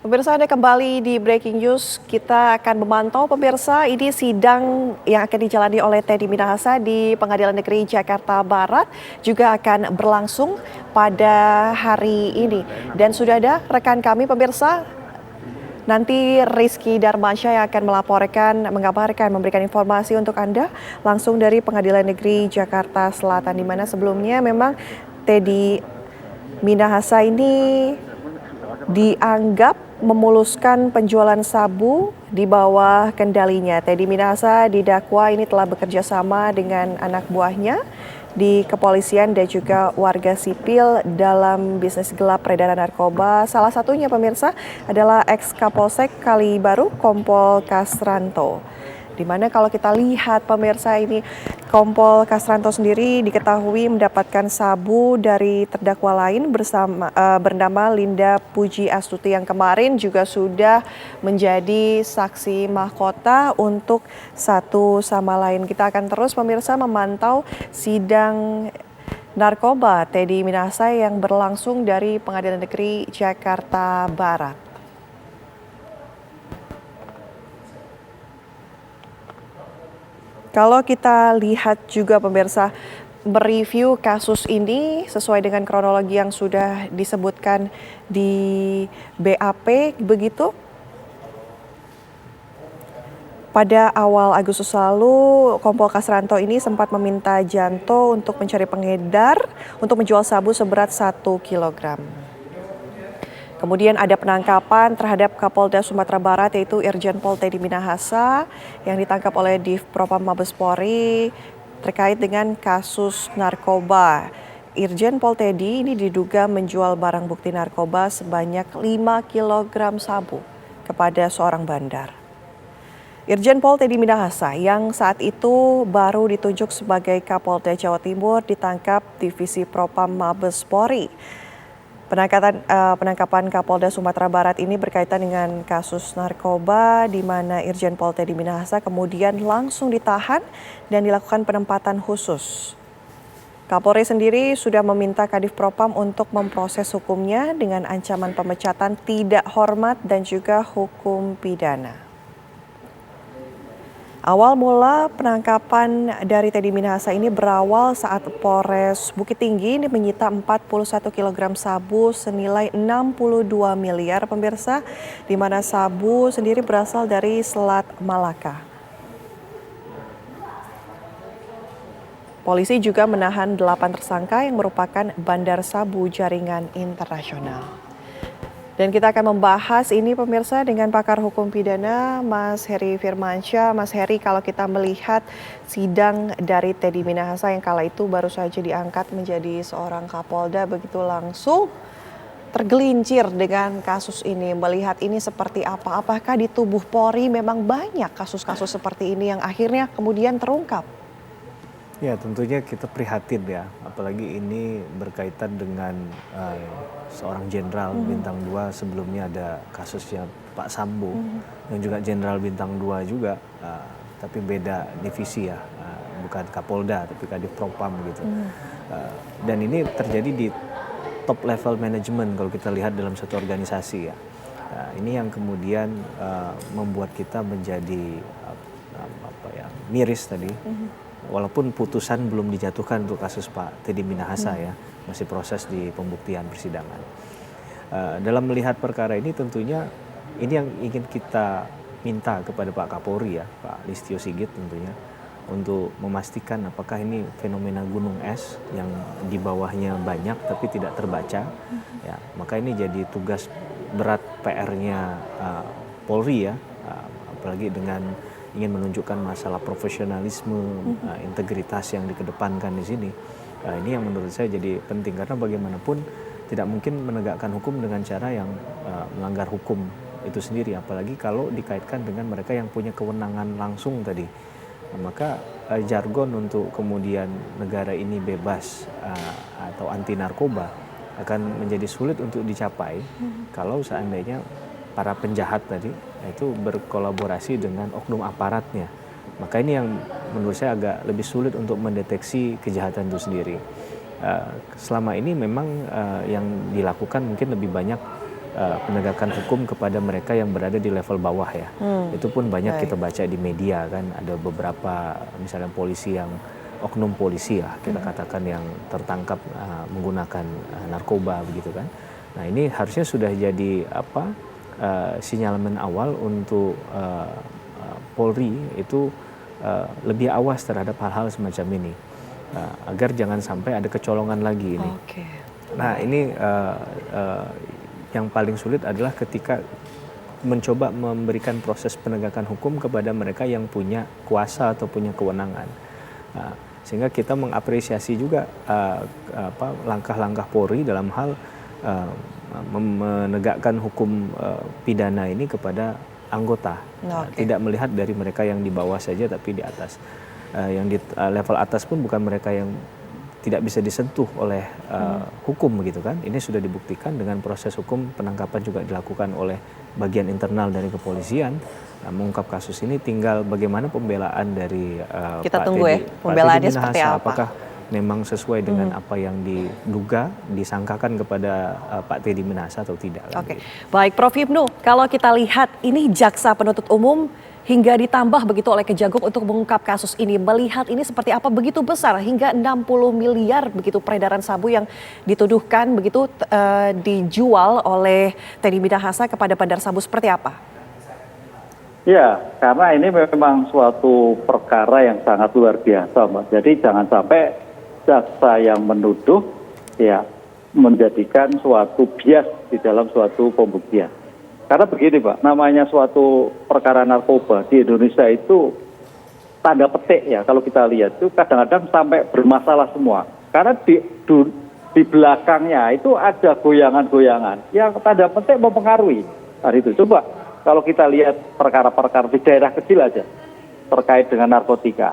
Pemirsa, Anda kembali di Breaking News. Kita akan memantau pemirsa ini sidang yang akan dijalani oleh Teddy Minahasa di Pengadilan Negeri Jakarta Barat juga akan berlangsung pada hari ini. Dan sudah ada rekan kami pemirsa, nanti Rizky Darmansyah yang akan melaporkan, mengabarkan, memberikan informasi untuk Anda langsung dari Pengadilan Negeri Jakarta Selatan, di mana sebelumnya memang Teddy Minahasa ini dianggap memuluskan penjualan sabu di bawah kendalinya. Teddy Minahasa didakwa ini telah bekerja sama dengan anak buahnya di kepolisian dan juga warga sipil dalam bisnis gelap peredaran narkoba. Salah satunya pemirsa adalah ex-Kapolsek Kalibaru Kompol Kasranto. Di mana kalau kita lihat pemirsa ini, Kompol Kasranto sendiri diketahui mendapatkan sabu dari terdakwa lain bernama Linda Puji Astuti yang kemarin juga sudah menjadi saksi mahkota untuk satu sama lain. Kita akan terus pemirsa memantau sidang narkoba Teddy Minahasa yang berlangsung dari Pengadilan Negeri Jakarta Barat. Kalau kita lihat juga pemirsa, mereview kasus ini sesuai dengan kronologi yang sudah disebutkan di BAP begitu. Pada awal Agustus lalu, Kompol Kasranto ini sempat meminta Janto untuk mencari pengedar untuk menjual sabu seberat 1 kilogram. Kemudian ada penangkapan terhadap Kapolda Sumatera Barat yaitu Irjen Pol Teddy Minahasa yang ditangkap oleh Div Propam Mabes Polri terkait dengan kasus narkoba. Irjen Pol Teddy ini diduga menjual barang bukti narkoba sebanyak 5 kg sabu kepada seorang bandar. Irjen Pol Teddy Minahasa yang saat itu baru ditunjuk sebagai Kapolda Jawa Timur ditangkap Divisi Propam Mabes Polri. Penangkapan Kapolda Sumatera Barat ini berkaitan dengan kasus narkoba di mana Irjen Pol Teddy Minahasa kemudian langsung ditahan dan dilakukan penempatan khusus. Kapolri sendiri sudah meminta Kadif Propam untuk memproses hukumnya dengan ancaman pemecatan tidak hormat dan juga hukum pidana. Awal mula penangkapan dari Teddy Minahasa ini berawal saat Polres Bukit Tinggi ini menyita 41 kg sabu senilai 62 miliar pemirsa, di mana sabu sendiri berasal dari Selat Malaka. Polisi juga menahan 8 tersangka yang merupakan bandar sabu jaringan internasional. Dan kita akan membahas ini pemirsa dengan pakar hukum pidana Mas Heri Firmansyah. Mas Heri, kalau kita melihat sidang dari Teddy Minahasa yang kala itu baru saja diangkat menjadi seorang Kapolda, begitu langsung tergelincir dengan kasus ini. Melihat ini seperti apa? Apakah di tubuh Polri memang banyak kasus-kasus seperti ini yang akhirnya kemudian terungkap? Ya, tentunya kita prihatin ya, apalagi ini berkaitan dengan seorang jenderal bintang 2, sebelumnya ada kasusnya Pak Sambo yang juga jenderal bintang 2 juga, tapi beda divisi ya, bukan Kapolda tapi Kadif Propam gitu. Dan ini terjadi di top level manajemen kalau kita lihat dalam satu organisasi ya. Ini yang kemudian membuat kita menjadi miris tadi. Walaupun putusan belum dijatuhkan untuk kasus Pak Teddy Minahasa ya, masih proses di pembuktian persidangan. Dalam melihat perkara ini tentunya ini yang ingin kita minta kepada Pak Kapolri ya, Pak Listio Sigit tentunya, untuk memastikan apakah ini fenomena gunung es yang di bawahnya banyak tapi tidak terbaca. Ya, maka ini jadi tugas berat PR-nya Polri ya, apalagi dengan ingin menunjukkan masalah profesionalisme, integritas yang dikedepankan di sini. Ini yang menurut saya jadi penting karena bagaimanapun tidak mungkin menegakkan hukum dengan cara yang melanggar hukum itu sendiri, apalagi kalau dikaitkan dengan mereka yang punya kewenangan langsung tadi. Maka jargon untuk kemudian negara ini bebas atau anti narkoba akan menjadi sulit untuk dicapai kalau seandainya para penjahat tadi itu berkolaborasi dengan oknum aparatnya. Maka ini yang menurut saya agak lebih sulit untuk mendeteksi kejahatan itu sendiri. Selama ini memang yang dilakukan mungkin lebih banyak penegakan hukum kepada mereka yang berada di level bawah ya. Itu pun banyak kita baca di media kan, ada beberapa misalnya polisi yang oknum polisi ya kita katakan yang tertangkap menggunakan narkoba begitu kan. Nah ini harusnya sudah jadi sinyalemen awal untuk Polri itu lebih awas terhadap hal-hal semacam ini agar jangan sampai ada kecolongan lagi ini. Nah ini yang paling sulit adalah ketika mencoba memberikan proses penegakan hukum kepada mereka yang punya kuasa atau punya kewenangan. Sehingga kita mengapresiasi juga langkah-langkah Polri dalam hal menegakkan hukum pidana ini kepada anggota, tidak melihat dari mereka yang di bawah saja tapi di atas. Yang di level atas pun bukan mereka yang tidak bisa disentuh oleh hukum begitu kan. Ini sudah dibuktikan dengan proses hukum penangkapan juga dilakukan oleh bagian internal dari kepolisian. Mengungkap kasus ini tinggal bagaimana pembelaan dari kita Pak tunggu Teddy, pembelaannya Pak Teddy seperti Minahasa, apa. apakah memang sesuai dengan apa yang diduga, disangkakan kepada Pak Teddy Minahasa atau tidak. Baik Prof. Hipnu, kalau kita lihat ini jaksa penuntut umum hingga ditambah begitu oleh Kejagung untuk mengungkap kasus ini. Melihat ini seperti apa, begitu besar hingga 60 miliar begitu peredaran sabu yang dituduhkan begitu dijual oleh Teddy Minahasa kepada bandar sabu, seperti apa? Ya, karena ini memang suatu perkara yang sangat luar biasa, Mbak. Jadi jangan sampai jaksa yang menuduh ya menjadikan suatu bias di dalam suatu pembuktian. Karena begini, Pak, namanya suatu perkara narkoba di Indonesia itu tanda petik ya, kalau kita lihat itu kadang-kadang sampai bermasalah semua. Karena di belakangnya itu ada goyangan-goyangan yang tanda petik mempengaruhi. Nah itu coba kalau kita lihat perkara-perkara di daerah kecil aja terkait dengan narkotika,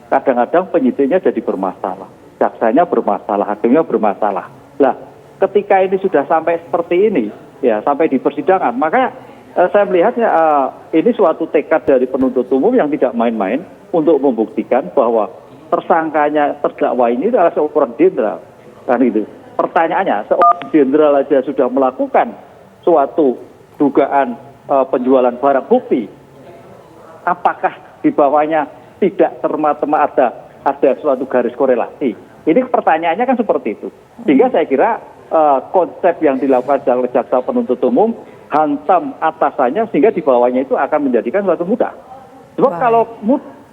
kadang-kadang penyidiknya jadi bermasalah, jaksanya bermasalah, hakimnya bermasalah. Nah, ketika ini sudah sampai seperti ini, ya sampai di persidangan, maka saya melihatnya ini suatu tekad dari penuntut umum yang tidak main-main untuk membuktikan bahwa tersangkanya terdakwa ini adalah seorang jenderal. Kan itu. Pertanyaannya, seorang jenderal aja sudah melakukan suatu dugaan penjualan barang bukti, apakah di bawahnya tidak terma-tema ada suatu garis korelasi? Ini pertanyaannya kan seperti itu. Sehingga saya kira konsep yang dilakukan oleh jaksa penuntut umum hantam atasannya sehingga di bawahnya itu akan menjadikan suatu mudah. Sebab kalau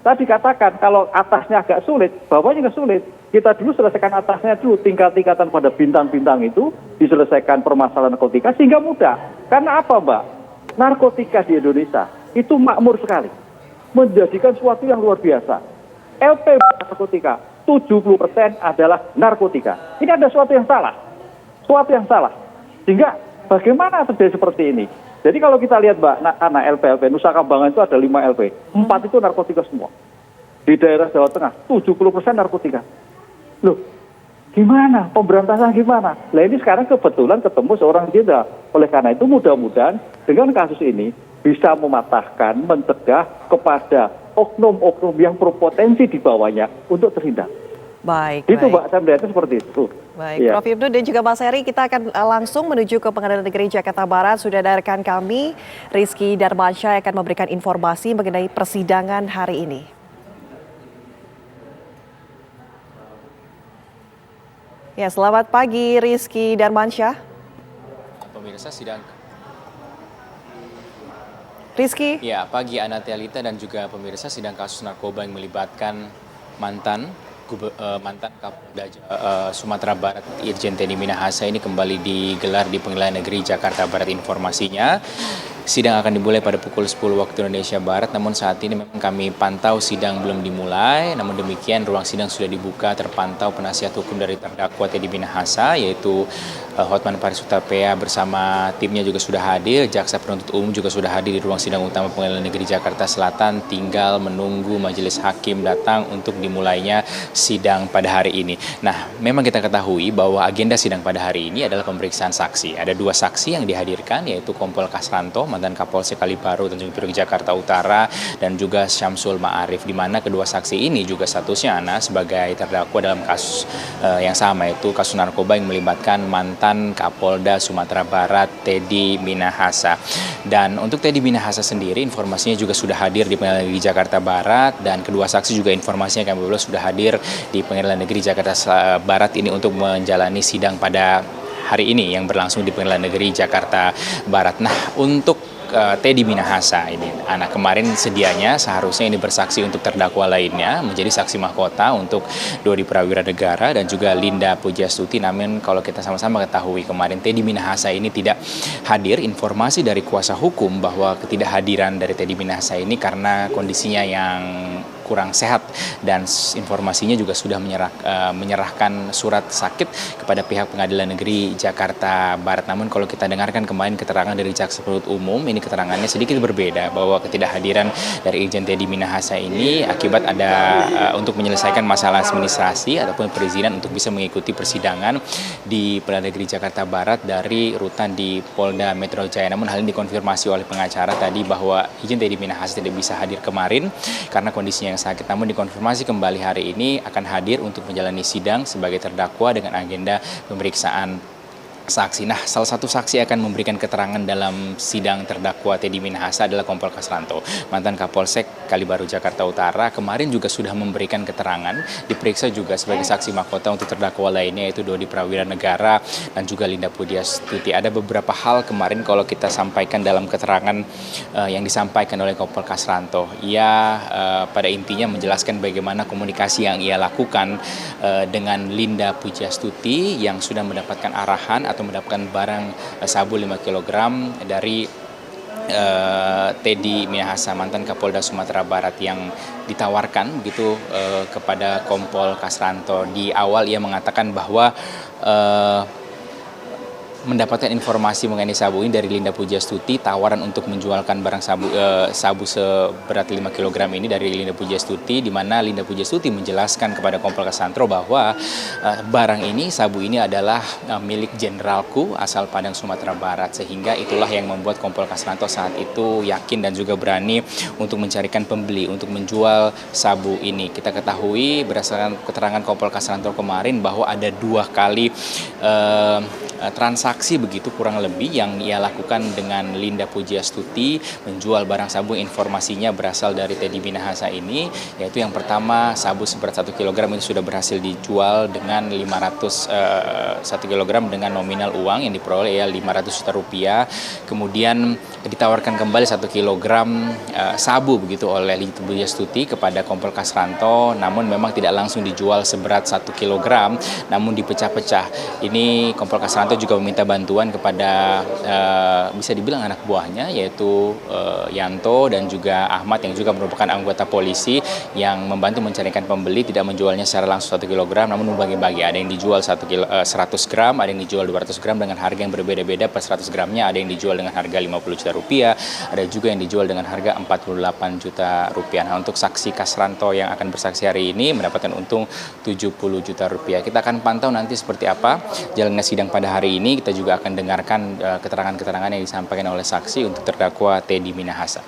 tadi katakan kalau atasnya agak sulit, bawahnya juga sulit. Kita dulu selesaikan atasnya dulu, tingkat-tingkatan pada bintang-bintang itu diselesaikan permasalahan narkotika sehingga mudah. Karena apa, Mbak? Narkotika di Indonesia itu makmur sekali, menjadikan suatu yang luar biasa. LP narkotika 70% adalah narkotika. Ini ada suatu yang salah, Sehingga bagaimana terjadi seperti ini? Jadi kalau kita lihat Mbak, anak LP Nusa Kambangan itu ada 5 LP, 4 itu narkotika semua. Di daerah Jawa Tengah 70% narkotika. Loh, gimana? Pemberantasan gimana? Nah ini sekarang kebetulan ketemu seorang jenderal. Oleh karena itu mudah-mudahan dengan kasus ini bisa mematahkan, mencegah kepada oknum-oknum yang berpotensi di bawahnya untuk terhindar. Baik. Itu Mbak, saya melihatnya seperti itu. Baik, ya. Prof. Hipnu dan juga Mas Heri, kita akan langsung menuju ke Pengadilan Negeri Jakarta Barat. Sudah ada rekan kami, Rizky Darmansyah, yang akan memberikan informasi mengenai persidangan hari ini. Ya, selamat pagi Rizky Darmansyah. Pemirsa sidang. Rizky. Ya, pagi Anatelita dan juga pemirsa sidang kasus narkoba yang melibatkan mantan Kapolda Sumatera Barat Irjen Teddy Minahasa ini kembali digelar di Pengadilan Negeri Jakarta Barat. Informasinya, sidang akan dimulai pada pukul 10 waktu Indonesia Barat, namun saat ini memang kami pantau sidang belum dimulai. Namun demikian ruang sidang sudah dibuka, terpantau penasihat hukum dari terdakwa Teddy Minahasa yaitu Hotman Paris Hutapea bersama timnya juga sudah hadir. Jaksa penuntut umum juga sudah hadir di ruang sidang utama Pengadilan Negeri Jakarta Selatan, tinggal menunggu majelis hakim datang untuk dimulainya sidang pada hari ini. Nah, memang kita ketahui bahwa agenda sidang pada hari ini adalah pemeriksaan saksi. Ada 2 saksi yang dihadirkan, yaitu Kompol Kasranto mantan Kapolsek Kalibaru Tanjung Priok Jakarta Utara, dan juga Syamsul Ma'arif, di mana kedua saksi ini juga statusnya sebagai terdakwa dalam kasus yang sama, yaitu kasus narkoba yang melibatkan mantan Kapolda Sumatera Barat Teddy Minahasa. Dan untuk Teddy Minahasa sendiri, informasinya juga sudah hadir di Pengadilan Negeri Jakarta Barat, dan kedua saksi juga informasinya kami belum sudah hadir di Pengadilan Negeri Jakarta Barat ini untuk menjalani sidang pada hari ini yang berlangsung di Pengadilan Negeri Jakarta Barat. Nah, untuk Teddy Minahasa ini, anak kemarin sedianya seharusnya ini bersaksi untuk terdakwa lainnya, menjadi saksi mahkota untuk Dodi Prawira Negara dan juga Linda Pujastuti. Namun kalau kita sama-sama ketahui, kemarin Teddy Minahasa ini tidak hadir. Informasi dari kuasa hukum bahwa ketidakhadiran dari Teddy Minahasa ini karena kondisinya yang kurang sehat, dan informasinya juga sudah menyerahkan surat sakit kepada pihak Pengadilan Negeri Jakarta Barat. Namun kalau kita dengarkan kemarin keterangan dari Jaksa Penuntut Umum, ini keterangannya sedikit berbeda, bahwa ketidakhadiran dari Irjen Teddy Minahasa ini akibat ada untuk menyelesaikan masalah administrasi ataupun perizinan untuk bisa mengikuti persidangan di Pengadilan Negeri Jakarta Barat dari rutan di Polda Metro Jaya. Namun hal ini dikonfirmasi oleh pengacara tadi bahwa Irjen Teddy Minahasa tidak bisa hadir kemarin karena kondisinya yang sakit, namun dikonfirmasi kembali hari ini akan hadir untuk menjalani sidang sebagai terdakwa dengan agenda pemeriksaan saksi. Nah, salah satu saksi akan memberikan keterangan dalam sidang terdakwa Teddy Minahasa adalah Kompol Kasranto, mantan Kapolsek Kalibaru Jakarta Utara. Kemarin juga sudah memberikan keterangan, diperiksa juga sebagai saksi mahkota untuk terdakwa lainnya, yaitu Dodi Prawira Negara dan juga Linda Pujastuti. Ada beberapa hal kemarin kalau kita sampaikan dalam keterangan yang disampaikan oleh Kompol Kasranto. Ia pada intinya menjelaskan bagaimana komunikasi yang ia lakukan dengan Linda Pujastuti yang sudah mendapatkan arahan atau mendapatkan barang sabu 5 kg dari Teddy Minahasa, mantan Kapolda Sumatera Barat, yang ditawarkan begitu kepada Kompol Kasranto. Di awal ia mengatakan bahwa mendapatkan informasi mengenai sabu ini dari Linda Pujastuti, tawaran untuk menjualkan barang sabu seberat 5 kg ini dari Linda Pujastuti, di mana Linda Pujastuti menjelaskan kepada Kompol Kasranto bahwa barang ini, sabu ini adalah milik jenderalku asal Padang Sumatera Barat, sehingga itulah yang membuat Kompol Kasranto saat itu yakin dan juga berani untuk mencarikan pembeli untuk menjual sabu ini. Kita ketahui berdasarkan keterangan Kompol Kasranto kemarin bahwa ada 2 kali transaksi begitu kurang lebih yang ia lakukan dengan Linda Pujastuti menjual barang sabu, informasinya berasal dari Teddy Minahasa ini, yaitu yang pertama sabu seberat 1 kg ini sudah berhasil dijual dengan 1 kg dengan nominal uang yang diperoleh ya 500 juta rupiah. Kemudian ditawarkan kembali 1 kg sabu begitu oleh Linda Pujastuti kepada Kompol Kasranto, namun memang tidak langsung dijual seberat 1 kg, namun dipecah-pecah. Ini Kompol Kasranto juga meminta bantuan kepada bisa dibilang anak buahnya, yaitu Yanto dan juga Ahmad yang juga merupakan anggota polisi yang membantu mencarikan pembeli, tidak menjualnya secara langsung 1 kg, namun membagi-bagi. Ada yang dijual 100 gram, ada yang dijual 200 gram dengan harga yang berbeda-beda per 100 gramnya, ada yang dijual dengan harga 50 juta rupiah, ada juga yang dijual dengan harga 48 juta rupiah. Nah, untuk saksi Kasranto yang akan bersaksi hari ini mendapatkan untung 70 juta rupiah. Kita akan pantau nanti seperti apa jalannya sidang pada hari ini. Kita juga akan dengarkan keterangan-keterangan yang disampaikan oleh saksi untuk terdakwa Teddy Minahasa.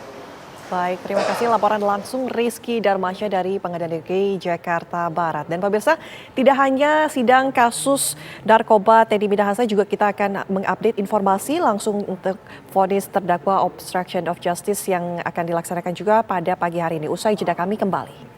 Baik, terima kasih laporan langsung Rizky Darmansyah dari Pengadilan Negeri Jakarta Barat. Dan pemirsa, tidak hanya sidang kasus narkoba Teddy Minahasa, juga kita akan mengupdate informasi langsung untuk vonis terdakwa obstruction of justice yang akan dilaksanakan juga pada pagi hari ini. Usai jeda kami kembali.